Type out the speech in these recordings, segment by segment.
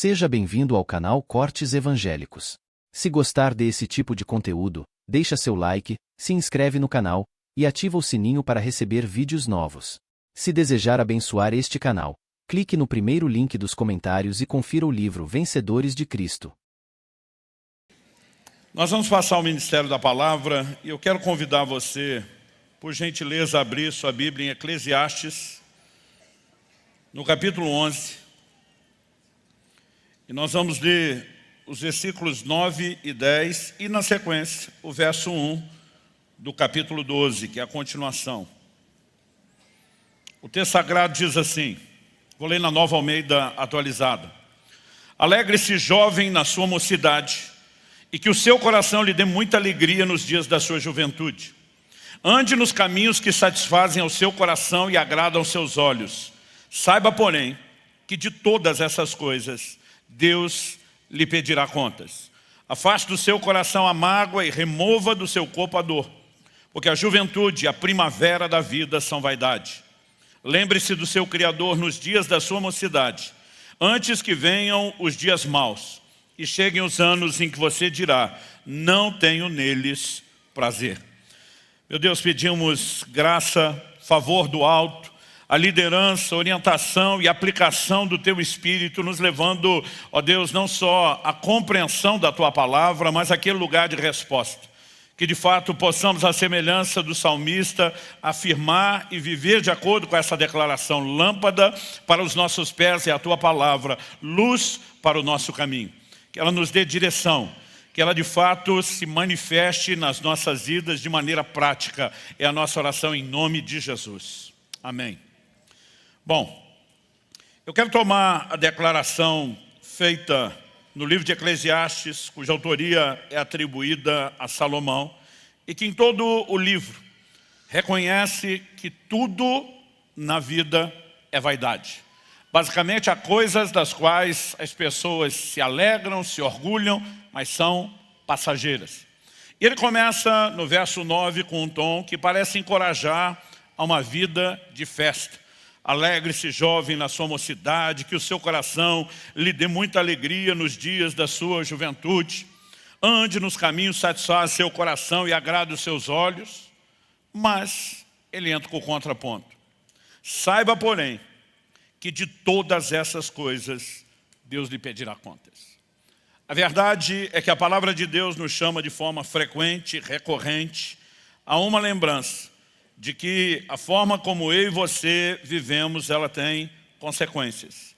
Seja bem-vindo ao canal Cortes Evangélicos. Se gostar desse tipo de conteúdo, deixa seu like, se inscreve no canal e ativa o sininho para receber vídeos novos. Se desejar abençoar este canal, clique no primeiro link dos comentários e confira o livro Vencedores de Cristo. Nós vamos passar o Ministério da Palavra e eu quero convidar você, por gentileza, a abrir sua Bíblia em Eclesiastes, no capítulo 11. E nós vamos ler os versículos 9 e 10 e, na sequência, o verso 1 do capítulo 12, que é a continuação. O texto sagrado diz assim, vou ler na Nova Almeida atualizada. Alegre-se, jovem, na sua mocidade, e que o seu coração lhe dê muita alegria nos dias da sua juventude. Ande nos caminhos que satisfazem ao seu coração e agradam aos seus olhos. Saiba, porém, que de todas essas coisas Deus lhe pedirá contas. Afaste do seu coração a mágoa e remova do seu corpo a dor, porque a juventude e a primavera da vida são vaidade. Lembre-se do seu Criador nos dias da sua mocidade, antes que venham os dias maus e cheguem os anos em que você dirá, não tenho neles prazer. Meu Deus, pedimos graça, favor do alto, a liderança, orientação e aplicação do Teu Espírito, nos levando, ó Deus, não só à compreensão da Tua Palavra, mas àquele lugar de resposta. Que de fato possamos, à semelhança do salmista, afirmar e viver de acordo com essa declaração. Lâmpada para os nossos pés é a Tua Palavra, luz para o nosso caminho. Que ela nos dê direção, que ela de fato se manifeste nas nossas vidas de maneira prática. É a nossa oração em nome de Jesus. Amém. Bom, eu quero tomar a declaração feita no livro de Eclesiastes, cuja autoria é atribuída a Salomão, e que em todo o livro reconhece que tudo na vida é vaidade. Basicamente, há coisas das quais as pessoas se alegram, se orgulham, mas são passageiras. E ele começa no verso 9 com um tom que parece encorajar a uma vida de festa. Alegre-se, jovem, na sua mocidade, que o seu coração lhe dê muita alegria nos dias da sua juventude. Ande nos caminhos, satisfaz seu coração e agrade os seus olhos. Mas ele entra com o contraponto. Saiba, porém, que de todas essas coisas Deus lhe pedirá contas. A verdade é que a palavra de Deus nos chama de forma frequente, recorrente, a uma lembrança de que a forma como eu e você vivemos, ela tem consequências.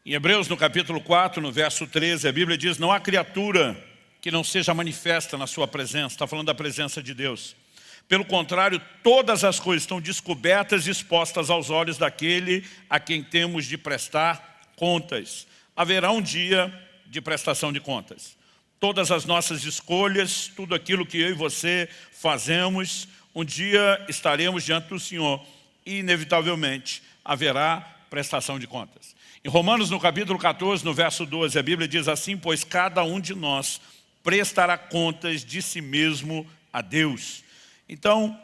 Em Hebreus, no capítulo 4, no verso 13, a Bíblia diz, não há criatura que não seja manifesta na sua presença, está falando da presença de Deus. Pelo contrário, todas as coisas estão descobertas e expostas aos olhos daquele a quem temos de prestar contas. Haverá um dia de prestação de contas. Todas as nossas escolhas, tudo aquilo que eu e você fazemos, um dia estaremos diante do Senhor e, inevitavelmente, haverá prestação de contas. Em Romanos, no capítulo 14, no verso 12, a Bíblia diz assim, pois cada um de nós prestará contas de si mesmo a Deus. Então,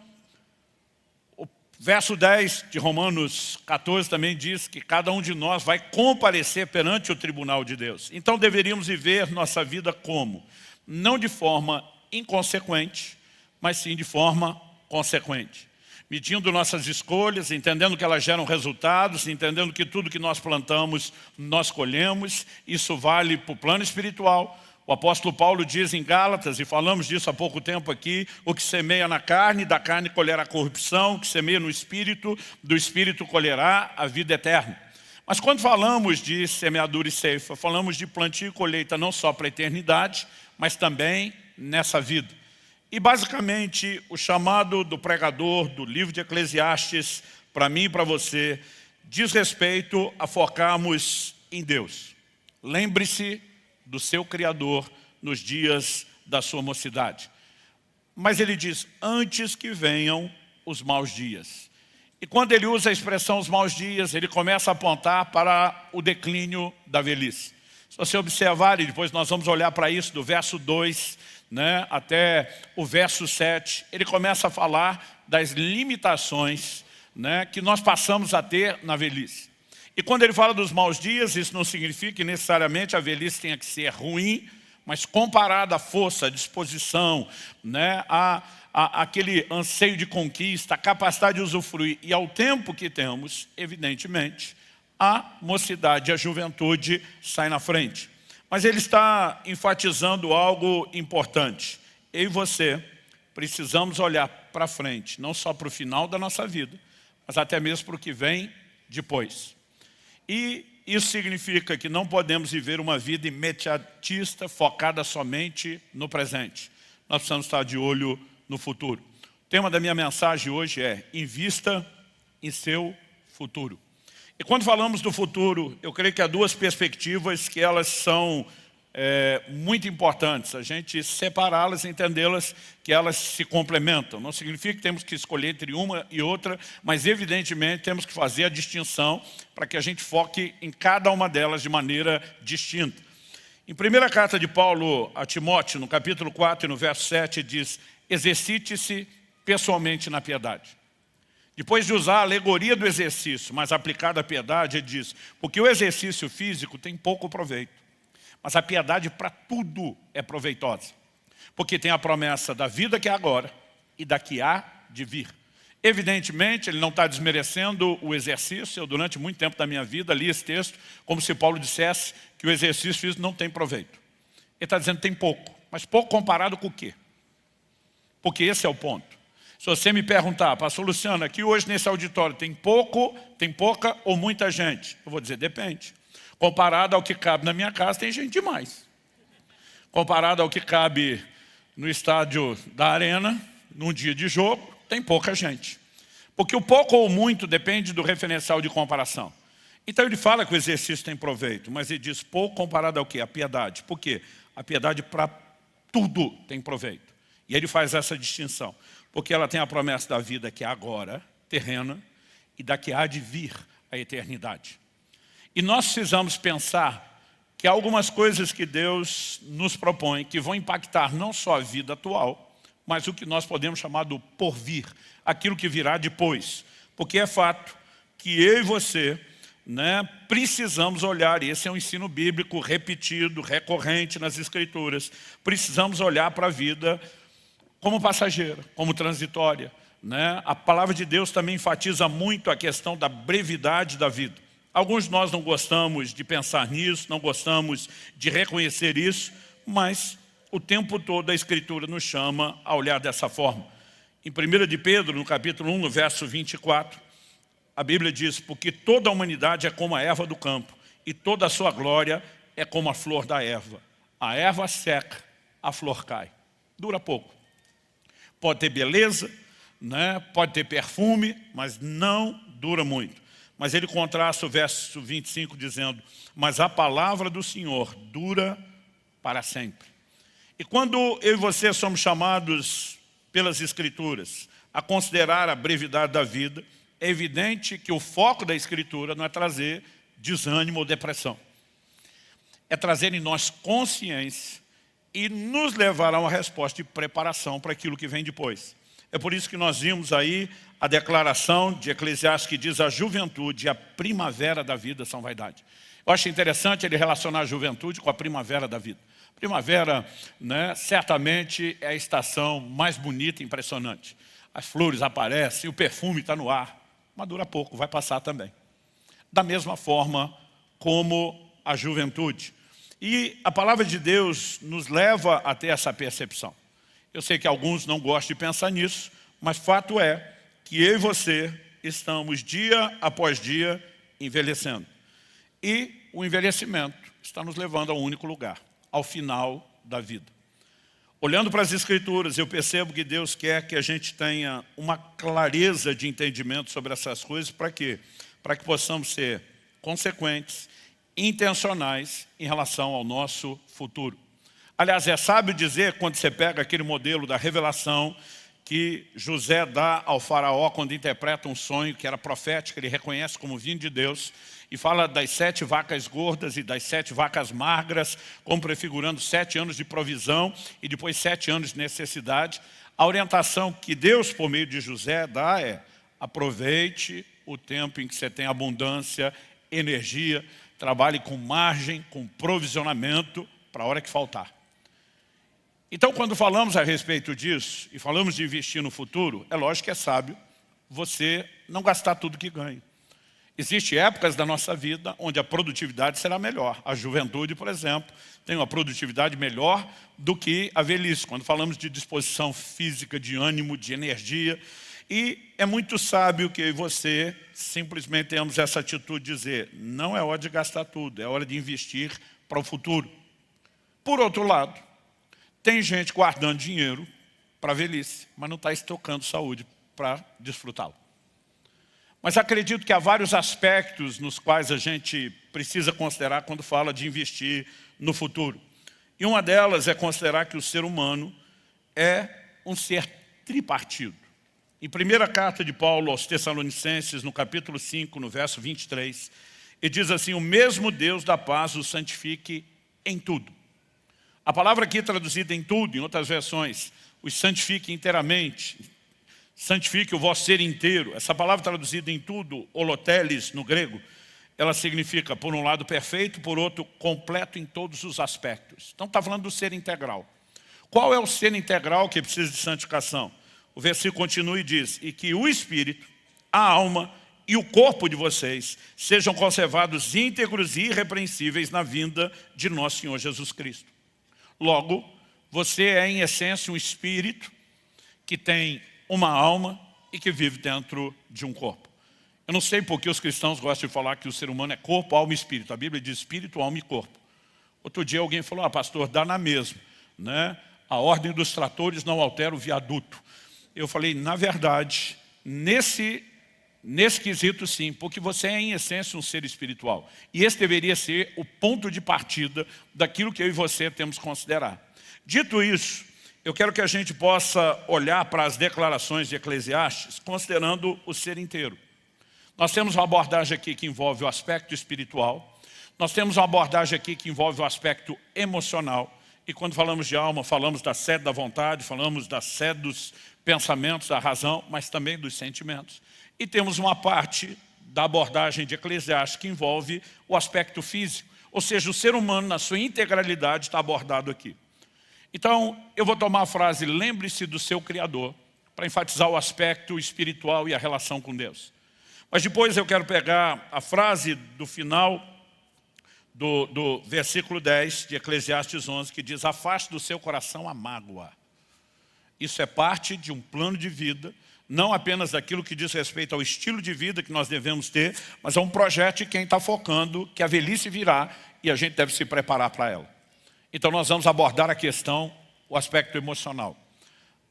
o verso 10 de Romanos 14 também diz que cada um de nós vai comparecer perante o tribunal de Deus. Então, deveríamos viver nossa vida como? Não de forma inconsequente, mas sim de forma consequente, medindo nossas escolhas, entendendo que elas geram resultados, entendendo que tudo que nós plantamos, nós colhemos. Isso vale para o plano espiritual. O apóstolo Paulo diz em Gálatas, e falamos disso há pouco tempo aqui, o que semeia na carne, da carne colherá corrupção, o que semeia no espírito, do espírito colherá a vida eterna. Mas quando falamos de semeadura e ceifa, falamos de plantio e colheita não só para a eternidade, mas também nessa vida. E basicamente o chamado do pregador do livro de Eclesiastes, para mim e para você, diz respeito a focarmos em Deus. Lembre-se do seu Criador nos dias da sua mocidade. Mas ele diz, antes que venham os maus dias. E quando ele usa a expressão os maus dias, ele começa a apontar para o declínio da velhice. Se você observar, e depois nós vamos olhar para isso do verso 2, até o verso 7, ele começa a falar das limitações que nós passamos a ter na velhice. E quando ele fala dos maus dias, isso não significa que necessariamente a velhice tenha que ser ruim, mas comparada à força, à disposição, né, aquele anseio de conquista, a capacidade de usufruir e ao tempo que temos, evidentemente, a mocidade, a juventude sai na frente. Mas ele está enfatizando algo importante. Eu e você precisamos olhar para frente, não só para o final da nossa vida, mas até mesmo para o que vem depois. E isso significa que não podemos viver uma vida imediatista, focada somente no presente. Nós precisamos estar de olho no futuro. O tema da minha mensagem hoje é: invista em seu futuro. E quando falamos do futuro, eu creio que há duas perspectivas que elas são muito importantes. A gente separá-las e entendê-las, que elas se complementam. Não significa que temos que escolher entre uma e outra, mas evidentemente temos que fazer a distinção para que a gente foque em cada uma delas de maneira distinta. Em primeira carta de Paulo a Timóteo, no capítulo 4 e no verso 7, diz: exercite-se pessoalmente na piedade. Depois de usar a alegoria do exercício, mas aplicada à piedade, ele diz: porque o exercício físico tem pouco proveito, mas a piedade para tudo é proveitosa, porque tem a promessa da vida que é agora e da que há de vir. Evidentemente, ele não está desmerecendo o exercício. Eu, durante muito tempo da minha vida, li esse texto como se Paulo dissesse que o exercício físico não tem proveito. Ele está dizendo que tem pouco, mas pouco comparado com o quê? Porque esse é o ponto. Se você me perguntar: pastor Luciano, aqui hoje nesse auditório tem pouca ou muita gente? Eu vou dizer: depende. Comparado ao que cabe na minha casa, tem gente demais. Comparado ao que cabe no estádio da Arena, num dia de jogo, tem pouca gente. Porque o pouco ou muito depende do referencial de comparação. Então ele fala que o exercício tem proveito, mas ele diz pouco comparado ao quê? A piedade. Por quê? A piedade para tudo tem proveito. E ele faz essa distinção. Porque ela tem a promessa da vida que é agora, terrena, e da que há de vir, a eternidade. E nós precisamos pensar que há algumas coisas que Deus nos propõe que vão impactar não só a vida atual, mas o que nós podemos chamar do porvir, aquilo que virá depois. Porque é fato que eu e você, precisamos olhar, e esse é um ensino bíblico repetido, recorrente nas Escrituras, precisamos olhar para a vida como passageira, como transitória. A palavra de Deus também enfatiza muito a questão da brevidade da vida. Alguns de nós não gostamos de pensar nisso, não gostamos de reconhecer isso, mas o tempo todo a Escritura nos chama a olhar dessa forma. Em 1 de Pedro, no capítulo 1, no verso 24, a Bíblia diz: porque toda a humanidade é como a erva do campo, e toda a sua glória é como a flor da erva. A erva seca, a flor cai. Dura pouco. Pode ter beleza, pode ter perfume, mas não dura muito. Mas ele contrasta o verso 25 dizendo: mas a palavra do Senhor dura para sempre. E quando eu e você somos chamados pelas Escrituras a considerar a brevidade da vida, é evidente que o foco da Escritura não é trazer desânimo ou depressão. É trazer em nós consciência e nos levar a uma resposta de preparação para aquilo que vem depois. É por isso que nós vimos aí a declaração de Eclesiastes que diz: a juventude e a primavera da vida são vaidade. Eu acho interessante ele relacionar a juventude com a primavera da vida. Primavera, certamente é a estação mais bonita e impressionante. As flores aparecem, o perfume está no ar, mas dura pouco, vai passar também. Da mesma forma como a juventude. E a palavra de Deus nos leva a ter essa percepção. Eu sei que alguns não gostam de pensar nisso, mas fato é que eu e você estamos dia após dia envelhecendo. E o envelhecimento está nos levando a um único lugar: ao final da vida. Olhando para as Escrituras, eu percebo que Deus quer que a gente tenha uma clareza de entendimento sobre essas coisas. Para quê? Para que possamos ser consequentes, intencionais em relação ao nosso futuro. Aliás, é sábio dizer, quando você pega aquele modelo da revelação que José dá ao faraó quando interpreta um sonho que era profético, ele reconhece como vindo de Deus, e fala das 7 vacas gordas e das 7 vacas magras, como prefigurando 7 anos de provisão e depois 7 anos de necessidade. A orientação que Deus, por meio de José, dá é: aproveite o tempo em que você tem abundância energia, trabalhe com margem, com provisionamento para a hora que faltar. Então, quando falamos a respeito disso, e falamos de investir no futuro, é lógico que é sábio você não gastar tudo que ganha. Existem épocas da nossa vida onde a produtividade será melhor. A juventude, por exemplo, tem uma produtividade melhor do que a velhice, quando falamos de disposição física, de ânimo, de energia. E é muito sábio que eu e você simplesmente tenhamos essa atitude de dizer, não é hora de gastar tudo, é hora de investir para o futuro. Por outro lado, tem gente guardando dinheiro para a velhice, mas não está estocando saúde para desfrutá-lo. Mas acredito que há vários aspectos nos quais a gente precisa considerar quando fala de investir no futuro. E uma delas é considerar que o ser humano é um ser tripartido. Em primeira carta de Paulo aos Tessalonicenses, no capítulo 5, no verso 23, ele diz assim, o mesmo Deus da paz o santifique em tudo. A palavra aqui traduzida em tudo, em outras versões, os santifique inteiramente, santifique o vosso ser inteiro. Essa palavra traduzida em tudo, holoteles no grego, ela significa, por um lado, perfeito, por outro, completo em todos os aspectos. Então está falando do ser integral. Qual é o ser integral que precisa de santificação? O versículo continua e diz, e que o espírito, a alma e o corpo de vocês sejam conservados íntegros e irrepreensíveis na vinda de nosso Senhor Jesus Cristo. Logo, você é em essência um espírito que tem uma alma e que vive dentro de um corpo. Eu não sei por que os cristãos gostam de falar que o ser humano é corpo, alma e espírito. A Bíblia diz espírito, alma e corpo. Outro dia alguém falou, pastor, dá na mesma, né? A ordem dos tratores não altera o viaduto. Eu falei, na verdade, nesse quesito sim, porque você é em essência um ser espiritual. E esse deveria ser o ponto de partida daquilo que eu e você temos que considerar. Dito isso, eu quero que a gente possa olhar para as declarações de Eclesiastes, considerando o ser inteiro. Nós temos uma abordagem aqui que envolve o aspecto espiritual, nós temos uma abordagem aqui que envolve o aspecto emocional, e quando falamos de alma, falamos da sede da vontade, falamos da sede dos pensamentos, da razão, mas também dos sentimentos. E temos uma parte da abordagem de Eclesiastes que envolve o aspecto físico, ou seja, o ser humano na sua integralidade está abordado aqui. Então, eu vou tomar a frase, lembre-se do seu Criador, para enfatizar o aspecto espiritual e a relação com Deus. Mas depois eu quero pegar a frase do final do versículo 10 de Eclesiastes 11, que diz, afaste do seu coração a mágoa. Isso é parte de um plano de vida, não apenas daquilo que diz respeito ao estilo de vida que nós devemos ter, mas é um projeto de quem está focando que a velhice virá e a gente deve se preparar para ela. Então nós vamos abordar a questão, o aspecto emocional.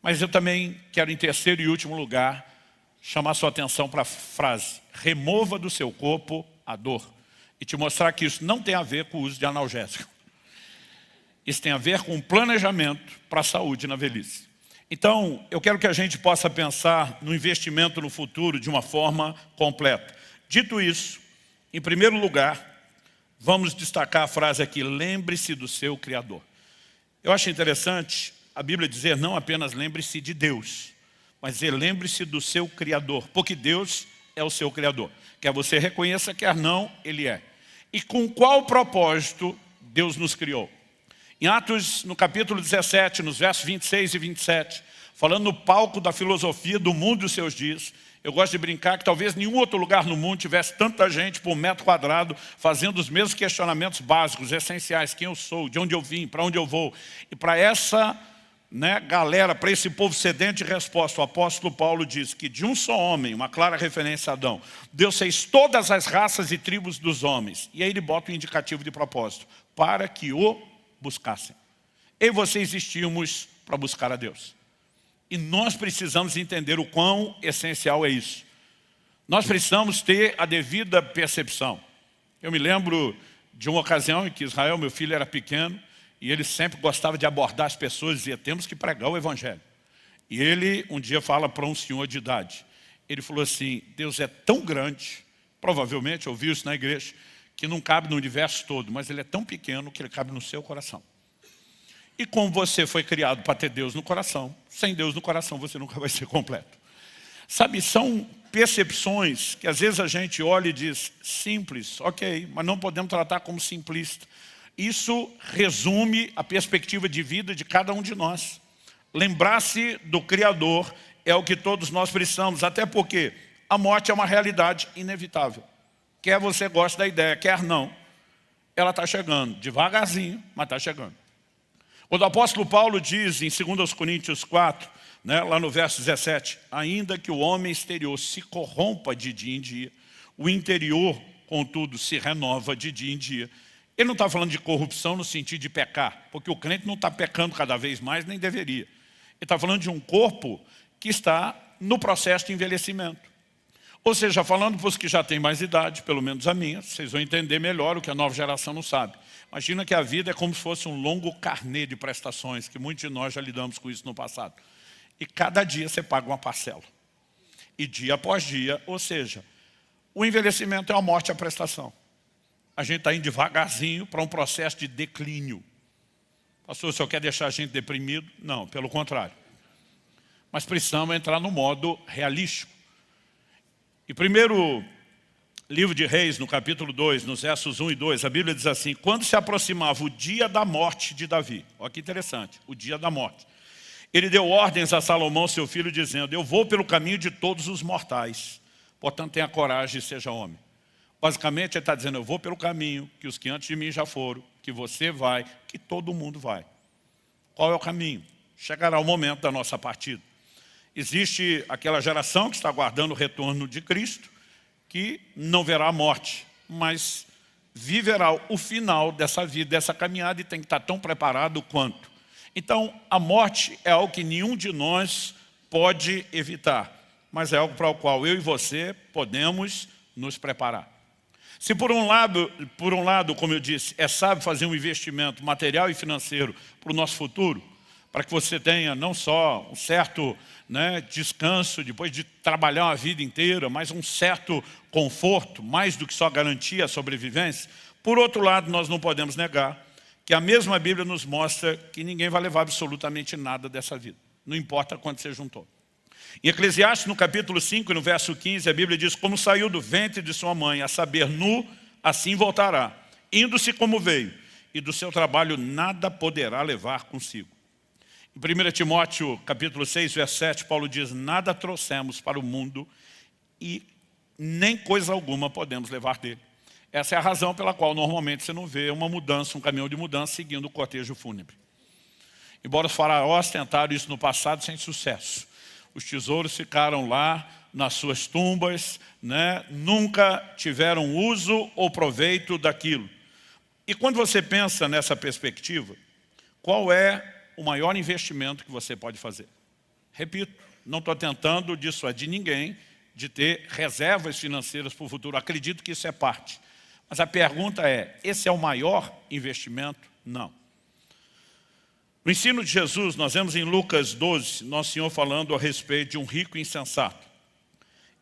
Mas eu também quero, em terceiro e último lugar, chamar sua atenção para a frase, remova do seu corpo a dor. E te mostrar que isso não tem a ver com o uso de analgésico. Isso tem a ver com um planejamento para a saúde na velhice. Então, eu quero que a gente possa pensar no investimento no futuro de uma forma completa. Dito isso, em primeiro lugar, vamos destacar a frase aqui, lembre-se do seu Criador. Eu acho interessante a Bíblia dizer não apenas lembre-se de Deus, mas dizer lembre-se do seu Criador, porque Deus é o seu Criador. Quer você reconheça, quer não, Ele é. E com qual propósito Deus nos criou? Em Atos, no capítulo 17, nos versos 26 e 27, falando no palco da filosofia do mundo e os seus dias, eu gosto de brincar que talvez nenhum outro lugar no mundo tivesse tanta gente por metro quadrado fazendo os mesmos questionamentos básicos, essenciais, quem eu sou, de onde eu vim, para onde eu vou. E para essa galera, para esse povo sedente de resposta, o apóstolo Paulo diz que de um só homem, uma clara referência a Adão, Deus fez todas as raças e tribos dos homens. E aí ele bota o indicativo de propósito, para que o buscassem. Eu e você existimos para buscar a Deus. E nós precisamos entender o quão essencial é isso. Nós precisamos ter a devida percepção. Eu me lembro de uma ocasião em que Israel, meu filho, era pequeno, e ele sempre gostava de abordar as pessoas e dizia, temos que pregar o Evangelho. E ele um dia fala para um senhor de idade. Ele falou assim, Deus é tão grande, provavelmente ouviu isso na igreja, que não cabe no universo todo, mas ele é tão pequeno que ele cabe no seu coração. E como você foi criado para ter Deus no coração, sem Deus no coração você nunca vai ser completo. Sabe, são percepções que às vezes a gente olha e diz, simples, ok, mas não podemos tratar como simplista. Isso resume a perspectiva de vida de cada um de nós. Lembrar-se do Criador é o que todos nós precisamos, até porque a morte é uma realidade inevitável. Quer você goste da ideia, quer não, ela está chegando, devagarzinho, mas está chegando. Quando o apóstolo Paulo diz em 2 Coríntios 4, lá no verso 17, ainda que o homem exterior se corrompa de dia em dia, o interior, contudo, se renova de dia em dia. Ele não está falando de corrupção no sentido de pecar, porque o crente não está pecando cada vez mais, nem deveria. Ele está falando de um corpo que está no processo de envelhecimento. Ou seja, falando para os que já têm mais idade, pelo menos a minha, vocês vão entender melhor o que a nova geração não sabe. Imagina que a vida é como se fosse um longo carnê de prestações, que muitos de nós já lidamos com isso no passado. E cada dia você paga uma parcela. E dia após dia, ou seja, o envelhecimento é a morte à prestação. A gente está indo devagarzinho para um processo de declínio. Pastor, o senhor quer deixar a gente deprimido? Não, pelo contrário. Mas precisamos entrar no modo realístico. E primeiro livro de Reis, no capítulo 2, nos versos 1 e 2, a Bíblia diz assim, quando se aproximava o dia da morte de Davi, olha que interessante, o dia da morte, ele deu ordens a Salomão, seu filho, dizendo, eu vou pelo caminho de todos os mortais, portanto tenha coragem e seja homem. Basicamente ele está dizendo, eu vou pelo caminho que os que antes de mim já foram, que você vai, que todo mundo vai. Qual é o caminho? Chegará o momento da nossa partida. Existe aquela geração que está aguardando o retorno de Cristo, que não verá a morte, mas viverá o final dessa vida, dessa caminhada, e tem que estar tão preparado quanto. Então, a morte é algo que nenhum de nós pode evitar, mas é algo para o qual eu e você podemos nos preparar. Se por um lado, como eu disse, é sábio fazer um investimento material e financeiro para o nosso futuro, para que você tenha não só um certo descanso, depois de trabalhar uma vida inteira, mas um certo conforto, mais do que só garantir a sobrevivência. Por outro lado, nós não podemos negar que a mesma Bíblia nos mostra que ninguém vai levar absolutamente nada dessa vida. Não importa quanto você juntou. Em Eclesiastes, no capítulo 5, no verso 15, a Bíblia diz, como saiu do ventre de sua mãe, a saber, nu, assim voltará, indo-se como veio, e do seu trabalho nada poderá levar consigo. Em 1 Timóteo, capítulo 6, verso 7, Paulo diz, nada trouxemos para o mundo e nem coisa alguma podemos levar dele. Essa é a razão pela qual normalmente você não vê uma mudança, um caminhão de mudança seguindo o cortejo fúnebre. Embora os faraós tentaram isso no passado sem sucesso. Os tesouros ficaram lá nas suas tumbas, nunca tiveram uso ou proveito daquilo. E quando você pensa nessa perspectiva, qual é o maior investimento que você pode fazer? Repito, não estou tentando dissuadir ninguém de ter reservas financeiras para o futuro. Acredito que isso é parte. Mas a pergunta é, esse é o maior investimento? Não. No ensino de Jesus, nós vemos em Lucas 12, Nosso Senhor falando a respeito de um rico insensato.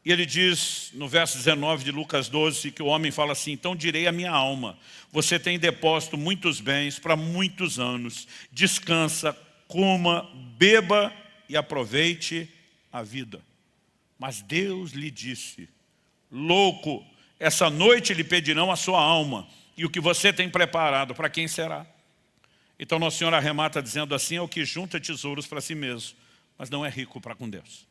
E ele diz, no verso 19 de Lucas 12, que o homem fala assim, então direi à minha alma, você tem depósito muitos bens para muitos anos, descansa, coma, beba e aproveite a vida. Mas Deus lhe disse, louco, essa noite lhe pedirão a sua alma, e o que você tem preparado, para quem será? Então Nosso Senhor arremata dizendo assim, é o que junta tesouros para si mesmo, mas não é rico para com Deus.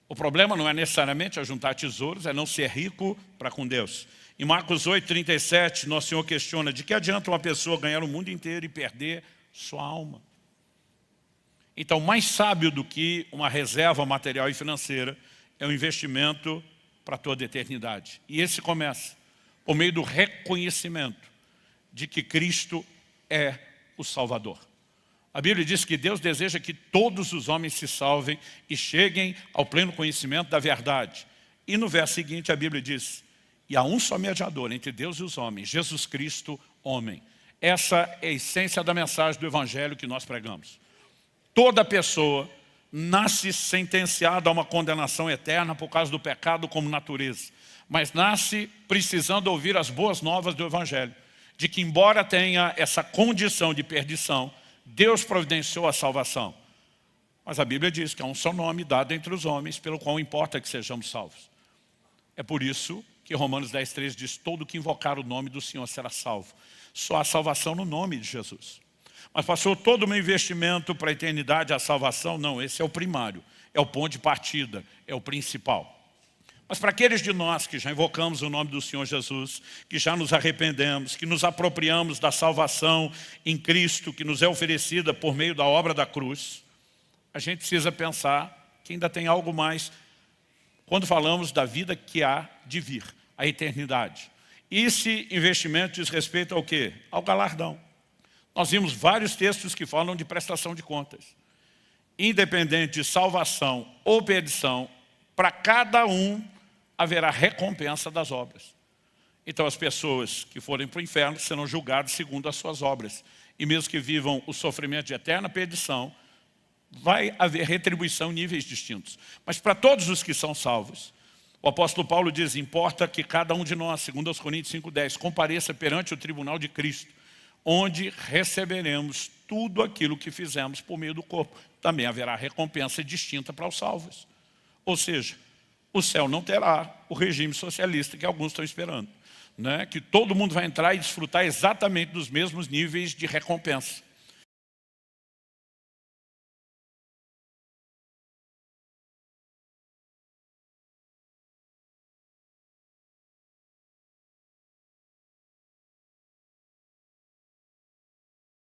O problema não é necessariamente juntar tesouros, é não ser rico para com Deus. Em Marcos 8, 37, Nosso Senhor questiona, de que adianta uma pessoa ganhar o mundo inteiro e perder sua alma? Então, mais sábio do que uma reserva material e financeira é um investimento para toda a eternidade. E esse começa por meio do reconhecimento de que Cristo é o Salvador. A Bíblia diz que Deus deseja que todos os homens se salvem e cheguem ao pleno conhecimento da verdade. E no verso seguinte a Bíblia diz, e há um só mediador entre Deus e os homens, Jesus Cristo, homem. Essa é a essência da mensagem do Evangelho que nós pregamos. Toda pessoa nasce sentenciada a uma condenação eterna por causa do pecado como natureza, mas nasce precisando ouvir as boas novas do Evangelho, de que embora tenha essa condição de perdição, Deus providenciou a salvação. Mas a Bíblia diz que há um só nome dado entre os homens, pelo qual importa que sejamos salvos. É por isso que Romanos 10,3 diz: todo que invocar o nome do Senhor será salvo. Só há salvação no nome de Jesus. Mas passou todo o meu investimento para a eternidade, a salvação? Não, esse é o primário, é o ponto de partida, é o principal. Mas para aqueles de nós que já invocamos o nome do Senhor Jesus, que já nos arrependemos, que nos apropriamos da salvação em Cristo, que nos é oferecida por meio da obra da cruz, a gente precisa pensar que ainda tem algo mais quando falamos da vida que há de vir, a eternidade. Esse investimento diz respeito ao quê? Ao galardão. Nós vimos vários textos que falam de prestação de contas. Independente de salvação ou perdição, para cada um haverá recompensa das obras. Então as pessoas que forem para o inferno serão julgadas segundo as suas obras. E mesmo que vivam o sofrimento de eterna perdição, vai haver retribuição em níveis distintos. Mas para todos os que são salvos, o apóstolo Paulo diz: importa que cada um de nós, segundo aos Coríntios 5,10, compareça perante o tribunal de Cristo, onde receberemos tudo aquilo que fizemos por meio do corpo. Também haverá recompensa distinta para os salvos. Ou seja, o céu não terá o regime socialista que alguns estão esperando, né? Que todo mundo vai entrar e desfrutar exatamente dos mesmos níveis de recompensa.